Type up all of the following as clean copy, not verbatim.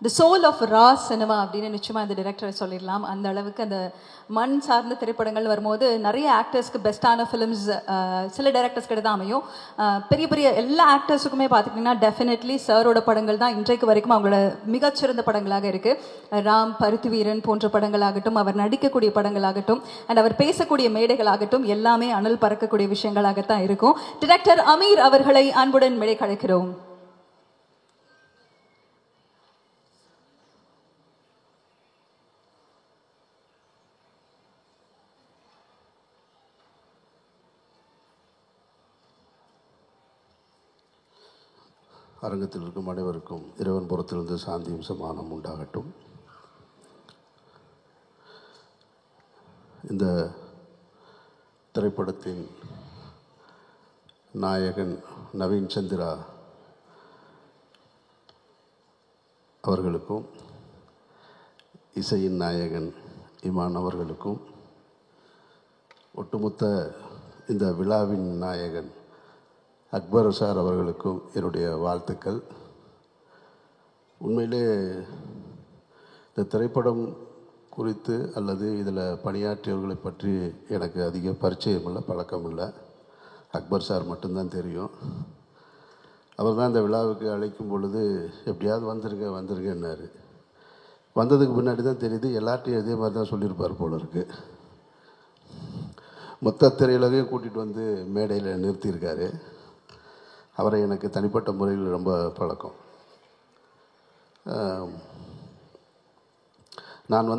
The soul of raw cinema அப்படின்னு நிச்சயமாக அந்த டிரெக்டரை சொல்லிடலாம். அந்த அளவுக்கு அந்த மண் சார்ந்த திரைப்படங்கள் வரும்போது நிறைய ஆக்டர்ஸ்க்கு பெஸ்ட்டான ஃபிலிம்ஸ் சில டைரக்டர்ஸ் கிட்ட தான் அமையும். பெரிய பெரிய எல்லா ஆக்டர்ஸுக்குமே பார்த்துக்கிட்டிங்கன்னா டெஃபினெட்லி சாரோட படங்கள் தான் இன்றைக்கு வரைக்கும் அவங்களோட மிகச்சிறந்த படங்களாக இருக்குது. ராம், பருத்தி வீரன் போன்ற படங்களாகட்டும், அவர் நடிக்கக்கூடிய படங்களாகட்டும், அண்ட் அவர் பேசக்கூடிய மேடைகளாகட்டும் எல்லாமே அனல் பறக்கக்கூடிய விஷயங்களாகத்தான் இருக்கும். டிரெக்டர் அமீர் அவர்களை அன்புடன் மேடை கழைக்கிறோம். அரங்கத்தில் இருக்கும் அனைவருக்கும் இறைவன் புறத்திலிருந்து சாந்தியும் சமாதானம் உண்டாகட்டும். இந்த திரைப்படத்தின் நாயகன் நவீன் சந்திரா அவர்களுக்கும், இசையின் நாயகன் இமான் அவர்களுக்கும், ஒட்டுமொத்த இந்த விழாவின் நாயகன் அக்பர் சார் அவர்களுக்கும் என்னுடைய வாழ்த்துக்கள். உண்மையிலே இந்த திரைப்படம் குறித்து அல்லது இதில் பணியாற்றியவர்களை பற்றி எனக்கு அதிக பரிச்சயம் இல்லை, பழக்கம் இல்லை. அக்பர் சார் மட்டும்தான் தெரியும். அவர் தான் இந்த விழாவுக்கு அழைக்கும் பொழுது எப்படியாவது வந்துருங்கன்னாரு. வந்ததுக்கு முன்னாடி தான் தெரியுது எல்லார்ட்டையும் இதே மாதிரி தான் சொல்லியிருப்பார் போல இருக்கு. மொத்த திரையுலகையும் கூட்டிகிட்டு வந்து மேடையில் நிறுத்தியிருக்காரு. அவரை எனக்கு தனிப்பட்ட முறையில் ரொம்ப பழக்கம். நான்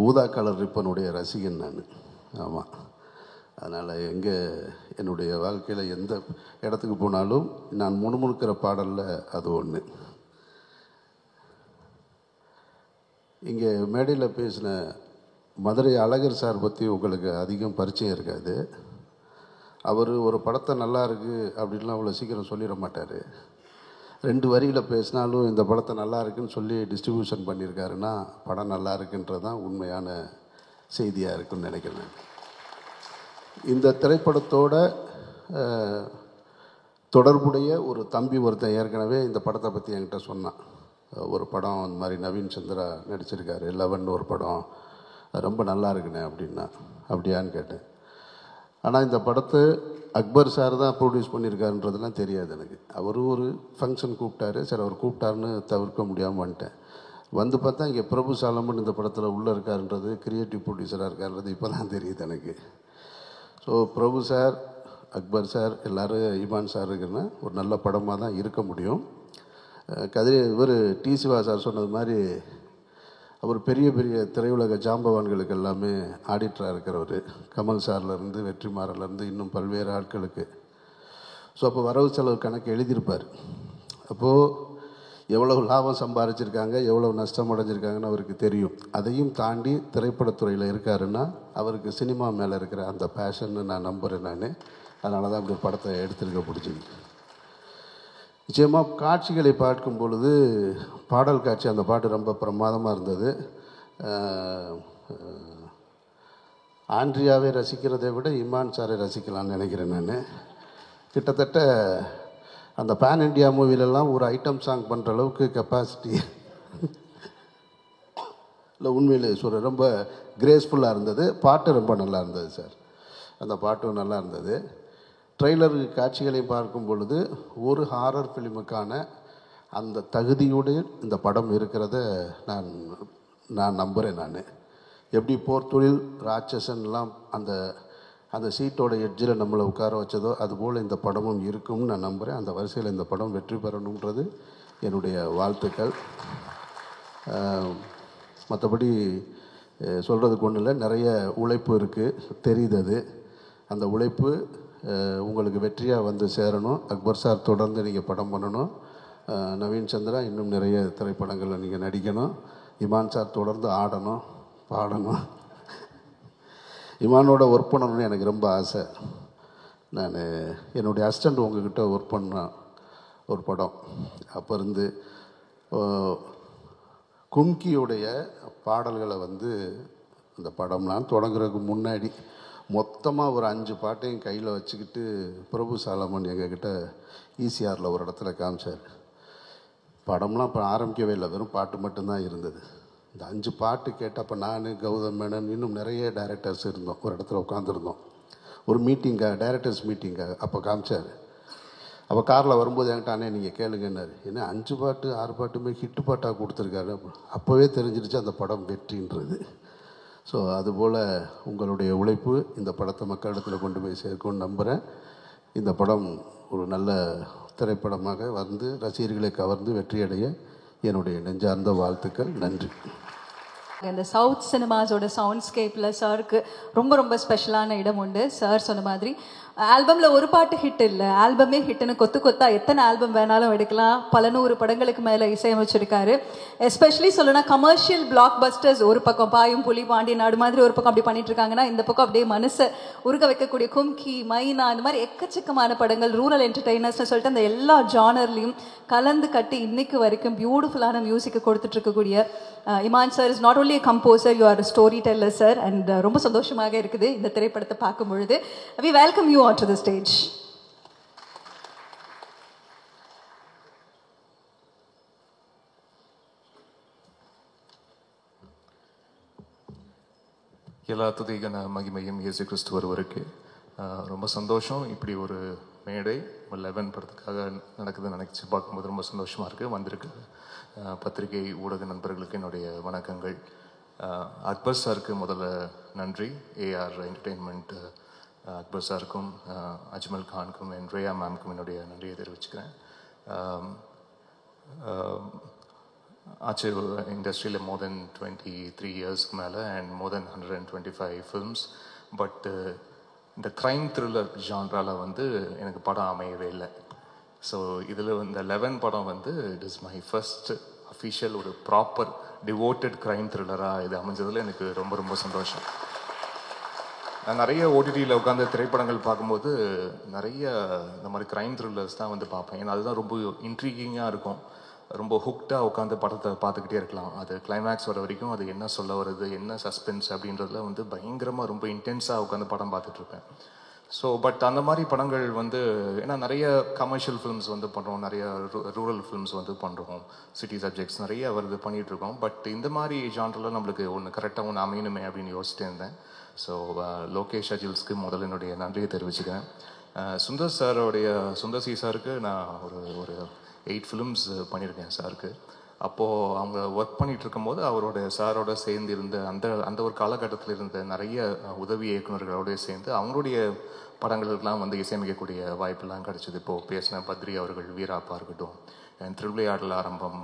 ஊதா கலர் ரிப்பனுடைய ரசிகன் நான். ஆமாம், அதனால் என்னுடைய வாழ்க்கையில் எந்த இடத்துக்கு போனாலும் நான் முணுமுணுக்கிற பாடலில் அது ஒன்று. இங்கே மேடையில் பேசின மதுரை அழகர் சார் பற்றி உங்களுக்கு அதிகம் பரிச்சயம் இருக்காது. அவர் ஒரு படத்தை நல்லா இருக்குது அப்படின்லாம் அவ்வளோ சீக்கிரம் சொல்லிட மாட்டார். 2 வரியில் பேசினாலும் இந்த படத்தை நல்லா இருக்குன்னு சொல்லி டிஸ்ட்ரிபியூஷன் பண்ணியிருக்காருன்னா படம் நல்லா இருக்குன்றது தான் உண்மையான செய்தியாக இருக்குன்னு நினைக்கிறேன். இந்த திரைப்படத்தோட தொடர்புடைய ஒரு தம்பி ஒருத்தன் ஏற்கனவே இந்த படத்தை பற்றி என்கிட்ட சொன்னான். ஒரு படம் அந்த மாதிரி நவீன் சந்திரா நடிச்சிருக்காரு, 11 ஒரு படம், ரொம்ப நல்லா இருக்குண்ணே அப்படின்னா. அப்படியான்னு கேட்டேன். ஆனால் இந்த படத்தை அக்பர் சார் தான் ப்ரொடியூஸ் பண்ணியிருக்காருன்றதுலாம் தெரியாது எனக்கு. அவர் ஒரு ஃபங்க்ஷன் கூப்பிட்டாரு, சரி அவர் கூப்பிட்டாருன்னு தவிர்க்க முடியாமல் வந்துட்டேன். பார்த்தா இங்கே பிரபு சாலமன் இந்த படத்தில் உள்ளே இருக்காருன்றது, கிரியேட்டிவ் ப்ரொடியூசராக இருக்காருன்றது இப்போ தான் தெரியுது எனக்கு. ஸோ பிரபு சார், அக்பர் சார், எல்லோரும் இமான் சார் இருக்குன்னா ஒரு நல்ல படமாக தான் இருக்க முடியும். இவர் டி சிவா சார் சொன்னது மாதிரி அவர் பெரிய பெரிய திரையுலக ஜாம்பவான்களுக்கு எல்லாமே ஆடிட்டராக இருக்கிறவர். கமல் சார்லேருந்து வெற்றிமாறலேருந்து இன்னும் பல்வேறு ஆட்களுக்கு. ஸோ அப்போ வரவு செலவு கணக்கு எழுதியிருப்பார். அப்போது எவ்வளவு லாபம் சம்பாதிச்சிருக்காங்க, எவ்வளோ நஷ்டம் அடைஞ்சிருக்காங்கன்னு அவருக்கு தெரியும். அதையும் தாண்டி திரைப்படத்துறையில் இருக்காருன்னா அவருக்கு சினிமா மேலே இருக்கிற அந்த பேஷன்னு நான் நம்புகிறேன் நான். அதனால தான் அப்படி படத்தை எடுத்துருக்க பிடிச்சிது. நிச்சயமாக காட்சிகளை பார்க்கும் பொழுது பாடல் காட்சி, அந்த பாட்டு ரொம்ப பிரமாதமாக இருந்தது. ஆண்ட்ரியாவை ரசிக்கிறதை விட இமான் சாரை ரசிக்கலாம்னு நினைக்கிறேன் நான். கிட்டத்தட்ட அந்த பேன் இண்டியா மூவிலெல்லாம் ஒரு ஐட்டம் சாங் பண்ணுற அளவுக்கு கெப்பாசிட்டி இல்லை. உண்மையிலே சொல்கிறேன், ரொம்ப கிரேஸ்ஃபுல்லாக இருந்தது. பாட்டு ரொம்ப நல்லா இருந்தது சார். அந்த பாட்டும் நல்லா இருந்தது. ட்ரெய்லர் காட்சிகளை பார்க்கும் பொழுது ஒரு ஹாரர் ஃபிலிமுக்கான அந்த தகுதியோடு இந்த படம் இருக்கிறத நான் நம்புகிறேன். நான் எப்படி போர் தொழில் ராட்சசன்லாம் அந்த அந்த சீட்டோட எட்ஜில் நம்மளை உட்கார வச்சதோ அதுபோல் இந்த படமும் இருக்கும்னு நான் நம்புகிறேன். அந்த வரிசையில் இந்த படம் வெற்றி பெறணுன்றது என்னுடைய வாழ்த்துக்கள். மற்றபடி சொல்கிறதுக்கு ஒன்றும் இல்லை, நிறைய உழைப்பு இருக்குது தெரியுது. அது அந்த உழைப்பு உங்களுக்கு வெற்றியாக வந்து சேரணும். அக்பர் சார் தொடர்ந்து நீங்கள் படம் பண்ணணும். நவீன் சந்திரா இன்னும் நிறைய திரைப்படங்களில் நீங்கள் நடிக்கணும். இமான் சார் தொடர்ந்து ஆடணும், பாடணும். இமானோட ஒர்க் பண்ணணும்னு எனக்கு ரொம்ப ஆசை. நான் என்னுடைய அசிஸ்டண்ட் உங்ககிட்ட ஒர்க் பண்ண ஒரு படம், அப்போ இருந்து கும்கியோடைய பாடல்களை அந்த படம்லாம் தொடங்குறதுக்கு முன்னாடி மொத்தமாக ஒரு 5 பாட்டையும் கையில் வச்சுக்கிட்டு பிரபு சாலமன் எங்ககிட்ட ஈசிஆரில் ஒரு இடத்துல காமிச்சார். படம்லாம் இப்போ ஆரம்பிக்கவே இல்லை, வெறும் பாட்டு மட்டும்தான் இருந்தது. இந்த 5 பாட்டு கேட்டப்போ நான், கௌதம் மேனன், இன்னும் நிறைய டைரக்டர்ஸ் இருந்தோம், ஒரு இடத்துல உட்காந்துருந்தோம். ஒரு மீட்டிங்காக, டைரக்டர்ஸ் மீட்டிங்காக அப்போ காமிச்சார். அப்போ காரில் வரும்போது என்கிட்ட, அண்ணே நீங்கள் கேளுங்கன்னாரு. ஏன்னா 5 பாட்டு 6 பாட்டுமே ஹிட்டு பாட்டாக கொடுத்துருக்காரு. அப்போவே தெரிஞ்சிருச்சு அந்த படம் வெற்றின்றது. ஸோ அதுபோல் உங்களுடைய உழைப்பு இந்த படத்தை மக்களிடத்தில் கொண்டு போய் சேர்க்கும்னு நம்புகிறேன். இந்த படம் ஒரு நல்ல திரைப்படமாக வந்து ரசிகர்களை கவர்ந்து வெற்றியடைய என்னுடைய நெஞ்சார்ந்த வாழ்த்துக்கள். நன்றி. இந்த சவுத் சினிமாஸோட சவுண்ட்ஸ்கேப்பில் சாருக்கு ரொம்ப ரொம்ப ஸ்பெஷலான இடம் உண்டு. சார் சொன்ன மாதிரி ஆல்பமில் ஒரு பாட்டு ஹிட் இல்லை, ஆல்பமே ஹிட்டுன்னு கொத்து கொத்தா எத்தனை ஆல்பம் வேணாலும் எடுக்கலாம். பல 100 படங்களுக்கு மேலே இசையமைச்சிருக்காரு. எஸ்பெஷலி சொல்லணும்னா கமர்ஷியல் பிளாக் பஸ்டர்ஸ் ஒரு பக்கம், பாயும் புலி, பாண்டிய நாடு மாதிரி ஒரு பக்கம் அப்படி பண்ணிட்டு இருக்காங்கன்னா, இந்த பக்கம் அப்படியே மனசை உருக வைக்கக்கூடிய கும்கி, மைனா, இந்த மாதிரி எக்கச்சக்கமான படங்கள், ரூரல் என்டர்டெய்னர்ஸ்னு சொல்லிட்டு அந்த எல்லா ஜானர்லையும் கலந்து கட்டி இன்னைக்கு வரைக்கும் பியூட்டிஃபுல்லான மியூசிக்கை கொடுத்துட்டு இருக்கக்கூடிய Imman sir is not only a composer, you are a storyteller sir, and ரொம்ப சந்தோஷமாக இருக்குது இந்த திரைப்படத்தை பார்க்கும் பொழுது. We welcome you onto the stage. எல்லா துதிகன மகிமையும் இயேசு கிறிஸ்து ஒருவருக்கு. ரொம்ப சந்தோஷம். இப்படி ஒரு மேடை 11 படத்துக்காக நடக்குதுன்னு நினைச்சு பார்க்கும்போது ரொம்ப சந்தோஷமாக இருக்குது. வந்திருக்கு பத்திரிகை ஊடக நண்பர்களுக்கு என்னுடைய வணக்கங்கள். அக்பர் சாருக்கு முதல்ல நன்றி. ஏஆர் என்டர்டெயின்மெண்ட் அக்பர் சாருக்கும் அஜ்மல் கானுக்கும் என் ரேயா மேம்க்கும் என்னுடைய நன்றியை தெரிவிச்சுக்கிறேன். ஆச்சு இண்டஸ்ட்ரியில் மோர் தென் 23 இயர்ஸ்க்கு மேலே and more then 125 films. But இந்த க்ரைம் த்ரில்லர் ஜான்ராவில் வந்து எனக்கு படம் அமையவே இல்லை. ஸோ இதில் இந்த 11 படம் வந்து it is my first official ஒரு ப்ராப்பர் டிவோட்டட் க்ரைம் த்ரில்லராக இது அமைஞ்சதில் எனக்கு ரொம்ப ரொம்ப சந்தோஷம். நான் நிறைய ஓடிடியில் உட்காந்து திரைப்படங்கள் பார்க்கும்போது நிறைய இந்த மாதிரி க்ரைம் த்ரில்லர்ஸ் தான் வந்து பார்ப்பேன். ஏன்னா அதுதான் ரொம்ப இன்ட்ரீகிங்காக இருக்கும். ரொம்ப ஹுக்டாக உட்காந்து படத்தை பார்த்துக்கிட்டே இருக்கலாம். அது கிளைமேக்ஸ் வர வரைக்கும் அது என்ன சொல்ல வருது, என்ன சஸ்பென்ஸ் அப்படின்றதுல வந்து பயங்கரமாக ரொம்ப இன்டென்ஸாக உட்காந்து படம் பார்த்துட்ருப்பேன். ஸோ பட் அந்த மாதிரி படங்கள் வந்து ஏன்னா நிறைய கமர்ஷியல் ஃபிலிம்ஸ் வந்து பண்ணுறோம், நிறைய ரூரல் ஃபிலிம்ஸ் வந்து பண்ணுறோம், சிட்டி சப்ஜெக்ட்ஸ் நிறைய வருது பண்ணிகிட்ருக்கோம். பட் இந்த மாதிரி ஜான்ரில் நம்மளுக்கு ஒன்று கரெக்டாக ஒன்று அமையணுமே அப்படின்னு யோசிச்சுட்டே இருந்தேன். ஸோ லோகேஷ் அஜில்ஸ்க்கு முதல்ல என்னுடைய நன்றியை தெரிவிச்சுக்கிறேன். சுந்தர் சி சாருக்கு நான் ஒரு 8 ஃபிலிம்ஸ் பண்ணியிருக்கேன் சாருக்கு. அப்போது அவங்க ஒர்க் பண்ணிகிட்டு இருக்கும்போது சாரோட சேர்ந்து இருந்த அந்த ஒரு காலகட்டத்தில் இருந்த நிறைய உதவி இயக்குநர்களோடய சேர்ந்து அவங்களுடைய படங்களுக்கெல்லாம் வந்து இசையமைக்கக்கூடிய வாய்ப்பெல்லாம் கிடச்சிது. இப்போது பேசின பத்ரி அவர்கள், வீராப்பா இருக்கட்டும், அண்ட் திருவிளையாடல் ஆரம்பம்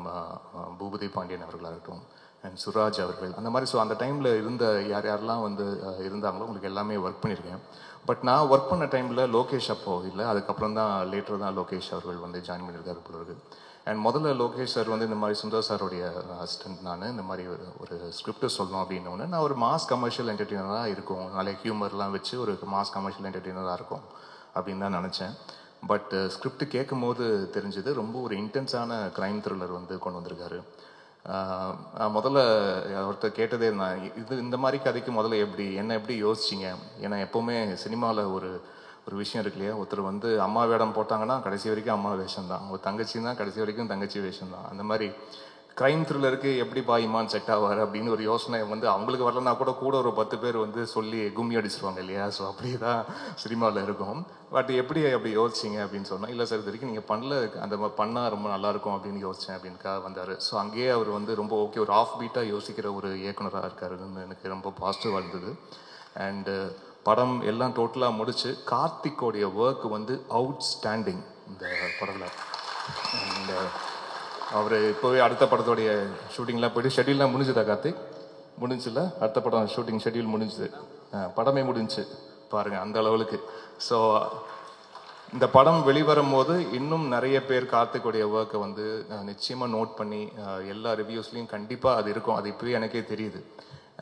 பூபதி பாண்டியன் அவர்களாகட்டும், அண்ட் சுராஜ் அவர்கள், அந்த மாதிரி. ஸோ அந்த டைமில் இருந்த யாரெல்லாம் வந்து இருந்தாங்களோ உங்களுக்கு எல்லாமே ஒர்க் பண்ணியிருக்கேன். பட் நான் ஒர்க் பண்ண டைமில் லோகேஷ் அப்போது இல்லை, அதுக்கப்புறம் தான் லேட்டர் தான் லோகேஷ் அவர்கள் வந்து ஜாயின் பண்ணியிருக்காரு பிறகு. அண்ட் முதல்ல லோகேஷ் சார் வந்து இந்த மாதிரி சுந்தர் சாருடைய அசிஸ்டன்ட். நான் இந்த மாதிரி ஒரு ஸ்கிரிப்ட் சொல்லணும் அப்படின்னோடனே நான் ஒரு மாஸ் கமர்ஷியல் என்டர்டெய்னராக இருக்கும், நிறைய ஹியூமர்லாம் வச்சு ஒரு மாஸ் கமர்ஷியல் என்டர்டெய்னராக இருக்கும் அப்படின்னு தான் நினச்சேன். பட் ஸ்கிரிப்ட் கேட்கும் போது தெரிஞ்சது ரொம்ப ஒரு இன்டென்ஸான க்ரைம் த்ரில்லர் வந்து கொண்டு வந்திருக்காரு. முதல்ல ஒருத்தர் கேட்டதே நான் இந்த மாதிரி கதைக்கு முதல்ல எப்படி யோசிச்சிங்க? ஏன்னா எப்போவுமே சினிமாவில் ஒரு விஷயம் இருக்கு இல்லையா, ஒருத்தர் வந்து அம்மா வேடம் போட்டாங்கன்னா கடைசி வரைக்கும் அம்மா வேஷம் தான், ஒரு தங்கச்சின்னா கடைசி வரைக்கும் தங்கச்சி வேஷம் தான். அந்த மாதிரி க்ரைம் த்ரில்லருக்கு எப்படி இமான் செட் ஆவார் அப்படின்னு ஒரு யோசனை வந்து அவங்களுக்கு வரலன்னா கூட ஒரு 10 பேர் வந்து சொல்லி கும்மி அடிச்சிருவாங்க இல்லையா. ஸோ அப்படி தான் சினிமாவில் இருக்கும். பட் அப்படி யோசிச்சிங்க அப்படின்னு சொன்னால், இல்லை சார் இது வரைக்கும் நீங்கள் பண்ணல, அந்த பண்ணால் ரொம்ப நல்லாயிருக்கும் அப்படின்னு யோசித்தேன் அப்படின்னுக்காக வந்தார். ஸோ அங்கேயே அவர் வந்து ரொம்ப ஓகே, ஒரு ஆஃப் பீட்டாக யோசிக்கிற ஒரு இயக்குனராக இருக்காருன்னு எனக்கு ரொம்ப பாசிட்டிவாக இருந்தது. அண்டு படம் எல்லாம் டோட்டலாக முடிச்சு கார்த்திக்கோடைய ஒர்க் வந்து அவுட்ஸ்டாண்டிங் இந்த படத்தில். அண்ட் அவர் இப்போவே அடுத்த படத்தோடைய ஷூட்டிங்லாம் போய்ட்டு ஷெட்யூல்லாம் முடிஞ்சுதா கார்த்திக்? முடிஞ்சில்ல, அடுத்த படம் ஷூட்டிங் ஷெட்யூல் முடிஞ்சுது, படமே முடிஞ்சு பாருங்கள் அந்த அளவுக்கு. ஸோ இந்த படம் வெளிவரும் போது இன்னும் நிறைய பேர் கார்த்திக்கோடைய ஒர்க்கை வந்து நிச்சயமாக நோட் பண்ணி எல்லா ரிவ்யூஸ்லையும் கண்டிப்பாக அது இருக்கும். அது இப்போவே எனக்கே தெரியுது.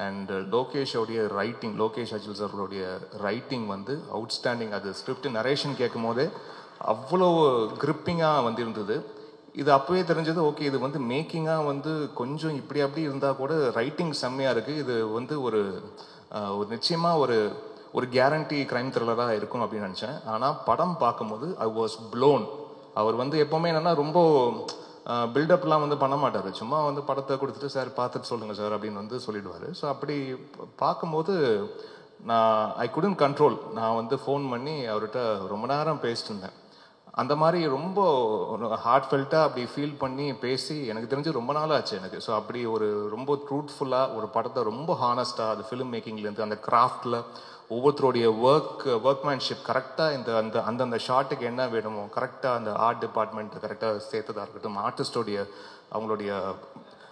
அண்ட் லோகேஷோடைய ரைட்டிங், லோகேஷ் அஜில் சாரோடைய ரைட்டிங் வந்து அவுட்ஸ்டாண்டிங். அது ஸ்கிரிப்ட் நரேஷன் கேட்கும் போதே அவ்வளோ கிரிப்பிங்காக வந்து இருந்தது. இது அப்போவே தெரிஞ்சது, ஓகே இது வந்து மேக்கிங்காக வந்து கொஞ்சம் இப்படி அப்படி இருந்தால் கூட ரைட்டிங் செம்மையாக இருக்குது, இது வந்து ஒரு நிச்சயமாக ஒரு கேரண்டி க்ரைம் த்ரில்லராக இருக்கும் அப்படின்னு நினச்சேன். ஆனால் படம் பார்க்கும்போது ஐ வாஸ் ப்ளோன். அவர் வந்து எப்போவுமே என்னென்னா ரொம்ப பில்டப்லாம் வந்து பண்ண மாட்டார். சும்மா வந்து படத்தை கொடுத்துட்டு சார் பார்த்துட்டு சொல்லுங்கள் சார் அப்படின்னு வந்து சொல்லிடுவார். ஸோ அப்படி பார்க்கும்போது ஐ குடன்ட் கண்ட்ரோல். நான் வந்து ஃபோன் பண்ணி அவர்கிட்ட ரொம்ப நேரம் பேசிட்டு இருந்தேன். அந்த மாதிரி ரொம்ப ஹார்ட் ஃபெல்ட்டாக அப்படி ஃபீல் பண்ணி பேசி எனக்கு தெரிஞ்சு ரொம்ப நாள் ஆச்சு எனக்கு. ஸோ அப்படி ஒரு ரொம்ப ட்ரூத்ஃபுல்லாக ஒரு படத்தை ரொம்ப ஹானஸ்ட்டாக அது ஃபிலிம் மேக்கிங்லேருந்து அந்த கிராஃப்டில் ஒவ்வொருத்தருடைய ஒர்க்மேன்ஷிப் கரெக்டாக அந்தந்த ஷாட்டுக்கு என்ன வேணுமோ கரெக்டாக அந்த ஆர்ட் டிபார்ட்மெண்ட் கரெக்டாக சேர்த்ததாக இருக்கட்டும், ஆர்டிஸ்டோடைய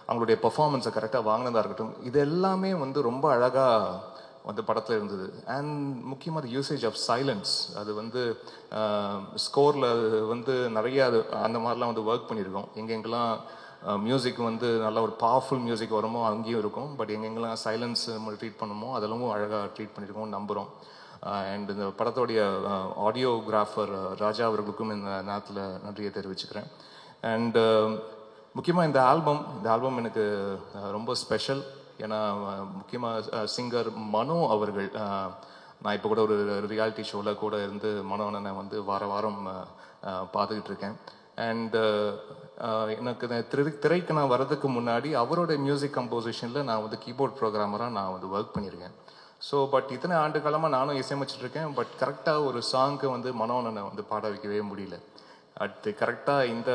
அவங்களுடைய பர்ஃபார்மன்ஸை கரெக்டாக வாங்கினதாக இருக்கட்டும், இது எல்லாமே வந்து ரொம்ப அழகாக அந்த படத்தில் இருந்தது. அண்ட் முக்கியமாக யூசேஜ் ஆஃப் சைலன்ஸ், அது வந்து ஸ்கோரில் வந்து நிறைய அது அந்த மாதிரிலாம் வந்து ஒர்க் பண்ணியிருக்கோம். எங்கெங்கெல்லாம் மியூசிக் வந்து நல்ல ஒரு பவர்ஃபுல் மியூசிக் வருமோ அங்கேயும் இருக்கும். பட் எங்கெங்கெல்லாம் சைலன்ஸ் ட்ரீட் பண்ணுமோ அதெல்லாம் அழகாக ட்ரீட் பண்ணியிருக்கோம் நம்புகிறோம். அண்ட் இந்த படத்தோடைய ஆடியோகிராஃபர் ராஜா அவர்களுக்கும் இந்த நேரத்தில் நன்றியை தெரிவிச்சுக்கிறேன். அண்ட் முக்கியமாக இந்த ஆல்பம் எனக்கு ரொம்ப ஸ்பெஷல். ஏன்னா முக்கியமாக சிங்கர் மனோ அவர்கள், நான் இப்போ கூட ஒரு ரியாலிட்டி ஷோவில் கூட இருந்து மனோ அண்ணனை வந்து வாரம் பார்த்துக்கிட்டு இருக்கேன். அண்ட் எனக்கு திரைக்கு நான் வர்றதுக்கு முன்னாடி அவரோட மியூசிக் கம்போசிஷனில் நான் வந்து கீபோர்ட் ப்ரோக்ராமராக நான் வந்து ஒர்க் பண்ணியிருக்கேன். ஸோ பட் இத்தனை ஆண்டு காலமாக நானும் இசையமைச்சிட்ருக்கேன். பட் கரெக்டாக ஒரு சாங்க்கு வந்து மனோ அண்ணனை வந்து பாட வைக்கவே முடியல. அது கரெக்டாக இந்த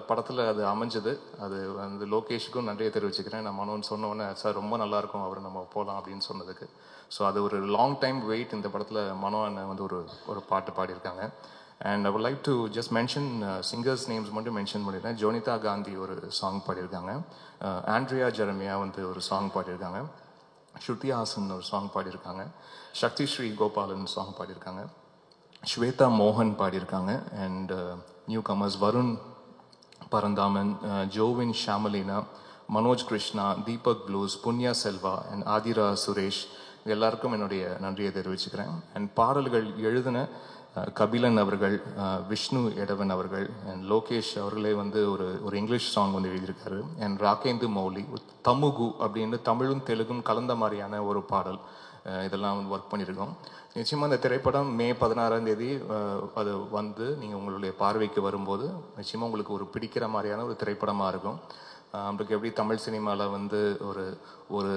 படத்தில் அது அமைஞ்சது. அது வந்து லோகேஷுக்கும் நன்றியை தெரிவிச்சுக்கிறேன். நான் மனோன்னு சொன்னோன்னே சார் ரொம்ப நல்லாயிருக்கும் அவர் நம்ம போகலாம் அப்படின்னு சொன்னதுக்கு. ஸோ அது ஒரு லாங் டைம் வெயிட். இந்த படத்தில் மனோ அண்ணன் வந்து ஒரு பாட்டு பாடியிருக்காங்க. And I would like to just mention singers names மட்டும் மென்ஷன் பண்ணியிருக்கேன். ஜோனிதா காந்தி ஒரு சாங் பாடியிருக்காங்க, ஆண்ட்ரியா ஜெரமியா வந்து ஒரு சாங் பாடியிருக்காங்க, ஸ்ருதி ஹாசன் ஒரு சாங் பாடியிருக்காங்க, சக்தி ஸ்ரீ கோபாலன் சாங் பாடியிருக்காங்க, ஸ்வேதா மோகன் பாடியிருக்காங்க. And newcomers Varun Paranthaman, Jovin Shamalina, Manoj Krishna, Deepak Blues, Punniya Selva and Aadhira Suresh, எல்லாருக்கும் என்னுடைய நன்றியை தெரிவிச்சுக்கிறேன். அண்ட் பாடல்கள் எழுதின கபிலன் அவர்கள், விஷ்ணு எடவன் அவர்கள் அண்ட் லோகேஷ் அவர்களே வந்து ஒரு இங்கிலீஷ் சாங் வந்து எழுதியிருக்காரு. அண்ட் ராகேந்து மௌலி தமுகு அப்படின்னு தமிழும் தெலுங்கும் கலந்த மாதிரியான ஒரு பாடல், இதெல்லாம் வந்து ஒர்க் பண்ணியிருக்கோம். நிச்சயமாக இந்த திரைப்படம் மே 16 அது வந்து நீங்கள் உங்களுடைய பார்வைக்கு வரும்போது நிச்சயமாக உங்களுக்கு ஒரு பிடிக்கிற மாதிரியான ஒரு திரைப்படமாக இருக்கும். நம்மளுக்கு எப்படி தமிழ் சினிமாவில் வந்து ஒரு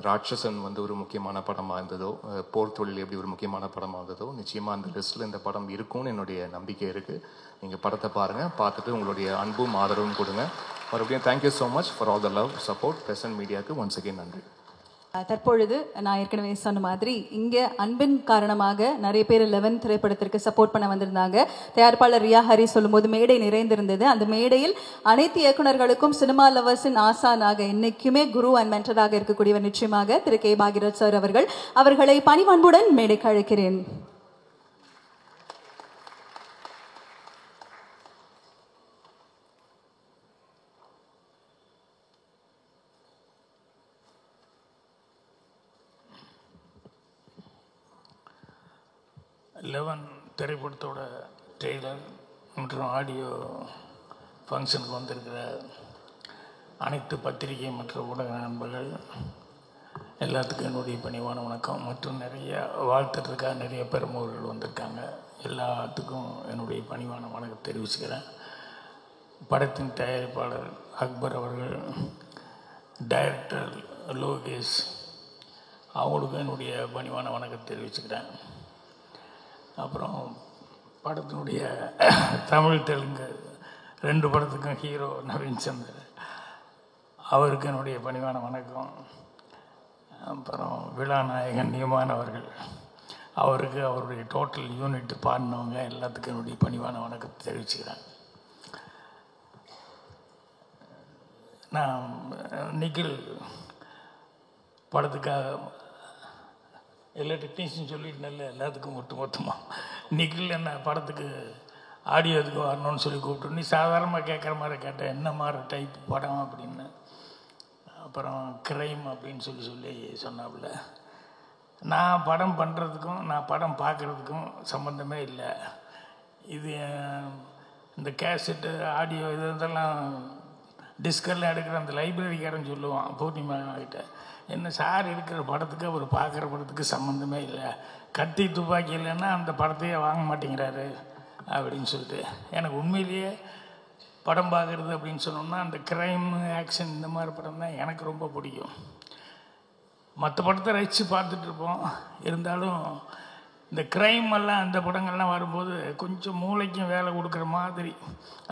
ராட்சசன் வந்து ஒரு முக்கியமான படமாக இருந்ததோ, போர் தொழில் எப்படி ஒரு முக்கியமான படமாக இருந்ததோ, நிச்சயமாக அந்த லிஸ்ட்டில் இந்த படம் இருக்கும்னு என்னுடைய நம்பிக்கை இருக்குது. நீங்கள் படத்தை பாருங்கள், பார்த்துட்டு உங்களுடைய அன்பும் ஆதரவும் கொடுங்க. மறுபடியும் thank you so much for all the love support. Present மீடியாவுக்கு ஒன்ஸ் அகெயின் நன்றி. தற்பொழுது நான் ஏற்கனவே சொன்ன மாதிரி இங்கே அன்பின் காரணமாக நிறைய பேர் 11 திரைப்படத்திற்கு சப்போர்ட் பண்ண வந்திருந்தாங்க. தயாரிப்பாளர் ரியா ஹரி சொல்லும்போது மேடை நிறைந்திருந்தது. அந்த மேடையில் அனைத்து இயக்குநர்களுக்கும் சினிமா லவர்ஸின் ஆசானாக இன்னைக்குமே குரு அண்ட் மென்டராக இருக்கக்கூடியவர் நிச்சயமாக திரு கே பாகிரத் சார் அவர்களை பணிவன்புடன் மேடைக்கு அழைக்கிறேன். லெவன் திரைப்படத்தோட ட்ரெய்லர் மற்றும் ஆடியோ ஃபங்க்ஷனுக்கு வந்திருக்கிற அனைத்து பத்திரிகை மற்ற ஊடக நண்பர்கள் எல்லாத்துக்கும் என்னுடைய பணிவான வணக்கம். மற்றும் நிறைய வாழ்த்துறதுக்காக நிறைய பெருமவர்கள் வந்திருக்காங்க. எல்லாத்துக்கும் என்னுடைய பணிவான வணக்கம் தெரிவிச்சுக்கிறேன். படத்தின் தயாரிப்பாளர் அக்பர் அவர்கள், டைரக்டர் லோகேஷ் அவங்களுக்கும் என்னுடைய பணிவான வணக்கம் தெரிவிச்சுக்கிறேன். அப்புறம் படத்தினுடைய தமிழ் தெலுங்கு 2 படத்துக்கும் ஹீரோ நவீன் சந்தர் அவருக்கு என்னுடைய பணிவான வணக்கம். அப்புறம் விழாநாயகன் நியமான் அவர்கள் அவருக்கு அவருடைய டோட்டல் யூனிட் பாடினவங்க எல்லாத்துக்கும் என்னுடைய பணிவான வணக்கத்தை தெரிவிச்சுக்கிறேன். நான் நிகில் படத்துக்காக எல்லா டெக்னீஷியன் சொல்லிட்டு எல்லாத்துக்கும் மொத்தமாக நிகில் என்ன படத்துக்கு ஆடியோ இதுக்கு வரணும்னு சொல்லி கூப்பிட்டு, நீ சாதாரணமாக கேட்குற மாதிரி கேட்டேன், என்ன மாதிரி டைப் படம் அப்படின்னு. அப்புறம் கிரைம் அப்படின்னு சொல்லி சொன்னாப்புல. நான் படம் பண்ணுறதுக்கும் நான் படம் பார்க்குறதுக்கும் சம்மந்தமே இல்லை. இது இந்த கேசட்டு ஆடியோ இதெல்லாம் டிஸ்கெல்லாம் எடுக்கிற அந்த லைப்ரரிக்காரன் சொல்லுவான் பூர்ணிமா கிட்ட, என்ன சார் இருக்கிற படத்துக்கு அவர் பார்க்குற படத்துக்கு சம்மந்தமே இல்லை, கத்தி துப்பாக்கி இல்லைன்னா அந்த படத்தையே வாங்க மாட்டேங்கிறாரு அப்படின்னு சொல்லிட்டு. எனக்கு உண்மையிலேயே படம் பார்க்குறது அப்படின்னு சொன்னோம்னா அந்த க்ரைம் ஆக்ஷன் இந்த மாதிரி படம் தான் எனக்கு ரொம்ப பிடிக்கும். மற்ற படத்தை ரசித்து பார்த்துட்ருப்போம். இருந்தாலும் இந்த க்ரைம் எல்லாம் அந்த படங்கள்லாம் வரும்போது கொஞ்சம் மூளைக்கும் வேலை கொடுக்குற மாதிரி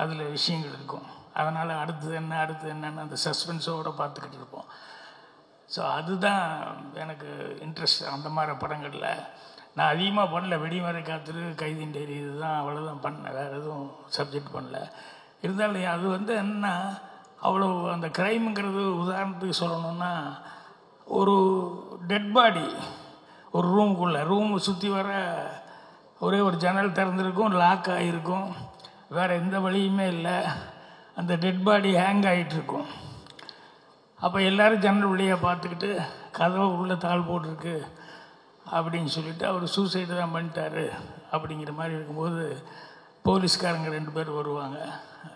அதில் விஷயங்கள் இருக்கும். அதனால் அடுத்தது என்னன்னு அந்த சஸ்பென்ஸோடு பார்த்துக்கிட்டு இருப்போம். ஸோ அதுதான் எனக்கு இன்ட்ரெஸ்ட் அந்த மாதிரி படங்களில். நான் அதிகமாக பண்ணல, வெடிமறை காத்துரு, கைதின் டைரி, இதுதான் அவ்வளோதான் பண்ணேன், வேறு எதுவும் சப்ஜெக்ட் பண்ணல. இருந்தாலும் அது என்னன்னா அவ்வளோ அந்த க்ரைமுங்கிறது உதாரணத்துக்கு சொல்லணுன்னா, ஒரு டெட் பாடி ஒரு ரூமை சுற்றி வர ஒரே ஒரு ஜன்னல் திறந்துருக்கும், லாக் ஆகிருக்கும், வேறு எந்த வழியுமே இல்லை. அந்த டெட் பாடி ஹேங் ஆகிட்டுருக்கும். அப்போ எல்லோரும் ஜன்னல் வழியாக பார்த்துக்கிட்டு கதவை உள்ளே தாள் போட்டிருக்கு அப்படின்னு சொல்லிவிட்டு அவர் சூசைடு தான் பண்ணிட்டாரு அப்படிங்கிற மாதிரி இருக்கும்போது போலீஸ்காரங்க 2 பேர் வருவாங்க,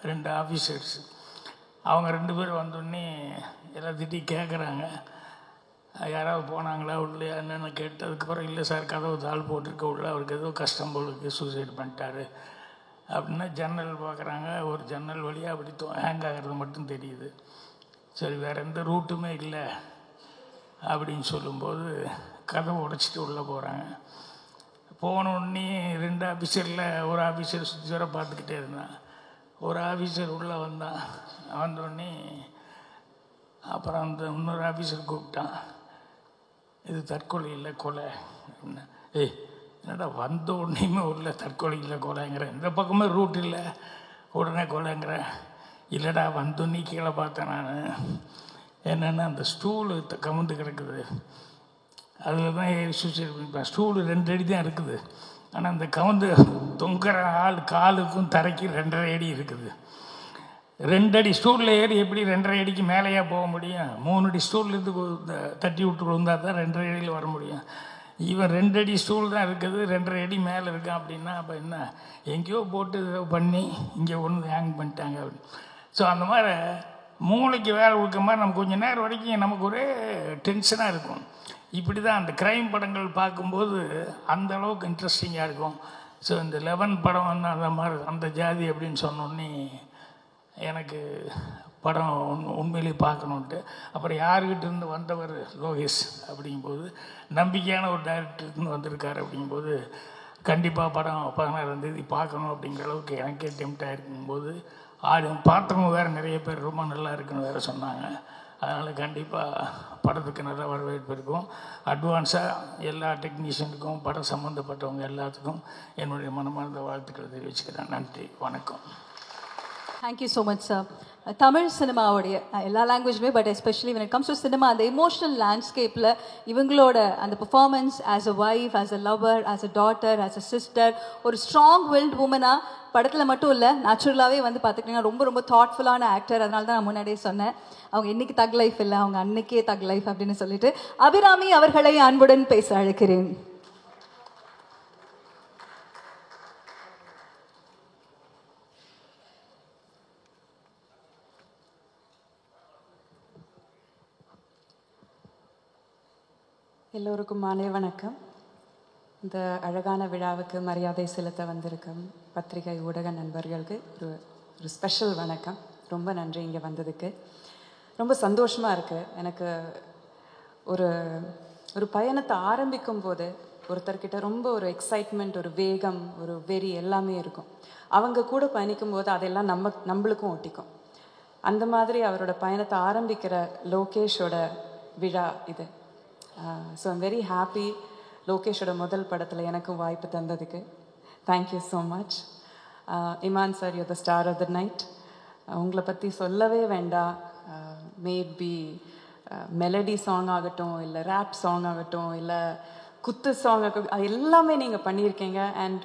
2 ஆஃபீஸர்ஸ். அவங்க 2 பேர் வந்தோடனே எல்லாத்திட்டையும் கேட்குறாங்க, யாராவது போனாங்களா உள்ளே என்னென்னு கேட்டு, அதுக்கப்புறம் இல்லை சார் கதவு தாள் போட்டிருக்க உள்ள அவருக்கு ஏதோ கஷ்டம் போலுக்கு சூசைடு பண்ணிட்டாரு அப்படின்னா ஜன்னல் பார்க்குறாங்க. ஒரு ஜன்னல் வழியாக அப்படி ஹேங் ஆகிறது மட்டும் தெரியுது. சரி, வேறு எந்த ரூட்டுமே இல்லை அப்படின்னு சொல்லும்போது கதவை உடைச்சிட்டு உள்ளே போகிறாங்க. போனோடனே 2 ஆஃபீஸரில் ஒரு ஆஃபீஸர் சுற்றி வர பார்த்துக்கிட்டே இருந்தான். ஒரு ஆஃபீஸர் உள்ளே வந்தோடனே அப்புறம் அந்த இன்னொரு ஆஃபீஸர் கூப்பிட்டான், இது தற்கொலை இல்லை கொலை அப்படின்னா. என்னடா வந்த உடனேயுமே உள்ள தற்கொலை இல்லை கொலைங்கிற, இந்த பக்கமே ரூட் இல்லை உடனே கொலைங்கிற. இல்லைடா வந்தோன்னே கீழே பார்த்தேன் நான், என்னென்னா அந்த ஸ்டூலு கமுந்து கிடக்குது, அதில் தான் சூசைட் பண்ணிப்பேன். ஸ்டூலு 2 அடி தான் இருக்குது, ஆனால் அந்த கவுந்து தொங்குற காலுக்கும் தரைக்கு 2.5 அடி இருக்குது. 2 அடி ஸ்டூலில் ஏறி எப்படி 2.5 அடிக்கு மேலேயா போக முடியும்? 3 அடி ஸ்டூல்லேருந்து தட்டி விட்டு விழுந்தால் தான் 2.5 அடியில் வர முடியும். இவன் 2 அடி ஸ்டூல் தான் இருக்குது, 2.5 அடி மேலே இருக்கான். அப்படின்னா அப்போ என்ன, எங்கேயோ போட்டு பண்ணி இங்கே ஒன்று ஹேங் பண்ணிட்டாங்க அப்படின்னு. ஸோ அந்த மாதிரி மூளைக்கு வேலை கொடுக்குற மாதிரி நம்ம கொஞ்சம் நேரம் வரைக்கும் நமக்கு ஒரே டென்ஷனாக இருக்கும். இப்படி தான் அந்த க்ரைம் படங்கள் பார்க்கும்போது அந்த அளவுக்கு இன்ட்ரெஸ்டிங்காக இருக்கும். ஸோ இந்த 11 படம் அந்த மாதிரி அந்த ஜாதி அப்படின்னு சொன்னோடனே எனக்கு படம் உண்மையிலேயே பார்க்கணுன்ட்டு. அப்புறம் யாருக்கிட்ட இருந்து வந்தவர் லோகேஷ் அப்படிங்கும்போது, நம்பிக்கையான ஒரு டைரக்டருக்குன்னு வந்திருக்காரு அப்படிங்கும்போது கண்டிப்பாக படம் 16ஆம் தேதி பார்க்கணும் அப்படிங்கிற அளவுக்கு எனக்கே டெம்ப்டாக இருக்கும்போது, பார்த்தவங்க வேறு நிறைய பேர் ரொம்ப நல்லா இருக்குன்னு வேறு சொன்னாங்க. அதனால் கண்டிப்பாக படத்துக்கு நல்ல வரவேற்பு இருக்கும். அட்வான்ஸாக எல்லா டெக்னீஷியனுக்கும் படம் சம்மந்தப்பட்டவங்க எல்லாத்துக்கும் என்னுடைய மனமார்ந்த வாழ்த்துக்களை தெரிவிச்சுக்கிறேன். நன்றி, வணக்கம். Thank you so much, sir. Tamil சினிமாவுடைய எல்லா லாங்குவேஜுமே, but especially when it comes to cinema, அந்த எமோஷனல் லேண்ட்ஸ்கேப்பில் இவங்களோட அந்த performance as a wife, as a lover, as a daughter, as a sister, ஒரு ஸ்ட்ராங் வில்ட் உமனாக படத்தில் மட்டும் இல்லை நேச்சுரலாகவே பார்த்துக்கிட்டிங்கன்னா ரொம்ப ரொம்ப தாட்ஃபுல்லான ஆக்டர். அதனால தான் நான் முன்னாடியே சொன்னேன், அவங்க இன்னைக்கு தக் லைஃப் இல்லை, அவங்க அன்னைக்கே தக் லைஃப் அப்படின்னு சொல்லிட்டு. அபிராமி அவர்களை அன்புடன் பேச அழைக்கிறேன். எல்லோருக்கும் மாலை வணக்கம். இந்த அழகான விழாவுக்கு மரியாதை செலுத்த வந்திருக்கும் பத்திரிகை ஊடக நண்பர்களுக்கு ஒரு ஸ்பெஷல் வணக்கம். ரொம்ப நன்றி இங்கே வந்ததுக்கு. ரொம்ப சந்தோஷமாக இருக்குது எனக்கு. ஒரு பயணத்தை ஆரம்பிக்கும் போது ஒருத்தர்கிட்ட ரொம்ப ஒரு எக்ஸைட்மெண்ட், ஒரு வேகம், ஒரு வெறி எல்லாமே இருக்கும். அவங்க கூட பயணிக்கும் போது அதெல்லாம் நம்மளுக்கும் ஒட்டிக்கும். அந்த மாதிரி அவரோட பயணத்தை ஆரம்பிக்கிற லோகேஷோட விழா இது. ஸோ ஐம் வெரி ஹாப்பி லோகேஷோட முதல் படத்தில் எனக்கும் வாய்ப்பு தந்ததுக்கு. Thank you so much. Imman sir, you the star of the night. உங்களை பற்றி சொல்லவே வேண்டாம். மேட் பி மெலடி சாங் ஆகட்டும், இல்லை ரேப் சாங் ஆகட்டும், இல்லை குத்து சாங் ஆகட்டும், அது எல்லாமே நீங்கள் பண்ணியிருக்கீங்க. And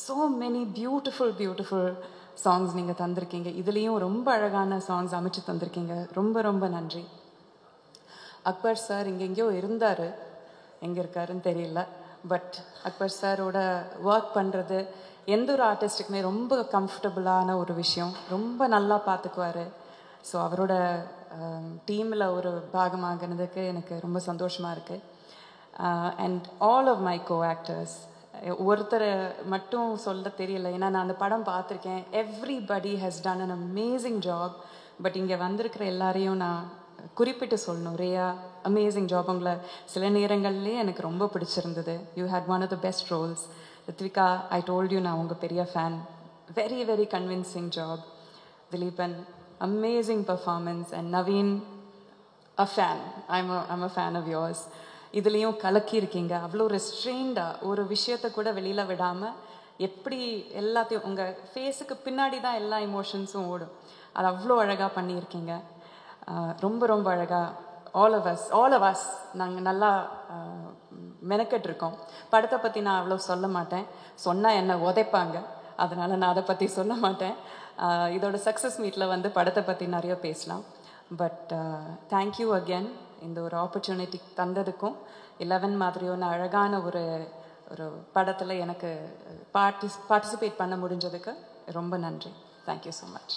so many beautiful songs நீங்கள் தந்திருக்கீங்க. இதுலேயும் ரொம்ப அழகான சாங்ஸ் அமைச்சு தந்திருக்கீங்க. ரொம்ப ரொம்ப நன்றி. அக்பர் சார் எங்கெங்கேயோ இருந்தார், எங்கே இருக்காருன்னு தெரியல. பட் அக்பர் சாரோட ஒர்க் பண்ணுறது எந்த ஒரு ஆர்டிஸ்ட்டுக்குமே ரொம்ப கம்ஃபர்டபுளான ஒரு விஷயம். ரொம்ப நல்லா பார்த்துக்குவார். ஸோ அவரோட டீமில் ஒரு பாகமாகினதுக்கு எனக்கு ரொம்ப சந்தோஷமாக இருக்குது. And all of my co actors, ஒருத்தரை மட்டும் சொல்ல தெரியல, ஏன்னா நான் அந்த படம் பார்த்துருக்கேன். Everybody has done an amazing job. But இங்கே வந்திருக்கிற எல்லாரையும் நான் குறிப்பிட்டு சொல்லணும். Riya, amazing job. உங்களை சில நேரங்கள்லேயே எனக்கு ரொம்ப பிடிச்சிருந்தது. You had one of the best roles. Rithvika, I told you, நான் உங்கள் பெரிய fan. Very very convincing job. Dileepan, amazing performance. And Naveen, a fan. I'm a fan of yours. இதுலேயும் கலக்கியிருக்கீங்க. அவ்வளோ ரெஸ்ட்ரெயின்டாக ஒரு விஷயத்தை கூட வெளியில் விடாமல் எப்படி எல்லாத்தையும் உங்கள் ஃபேஸுக்கு பின்னாடி தான் எல்லா இமோஷன்ஸும் ஓடும். அது அவ்வளோ அழகாக பண்ணியிருக்கீங்க. ரொம்ப ரொம்ப அழகாக ஆல் of us நாங்கள் நல்லா மெனக்கெட்டிருக்கோம். படத்தை பற்றி நான் அவ்வளோ சொல்ல மாட்டேன், சொன்னால் என்னை உதைப்பாங்க. அதனால் நான் அதை பற்றி சொல்ல மாட்டேன். இதோட சக்ஸஸ் மீட்டில் வந்து படத்தை பற்றி நிறைய பேசலாம். பட் தேங்க்யூ அகேன் இந்த ஒரு ஆப்பர்ச்சுனிட்டி தந்ததுக்கும். 11 மாதிரியான அழகான ஒரு படத்தில் எனக்கு பார்ட்டிசிபேட் பண்ண முடிஞ்சதுக்கு ரொம்ப நன்றி. Thank you so much.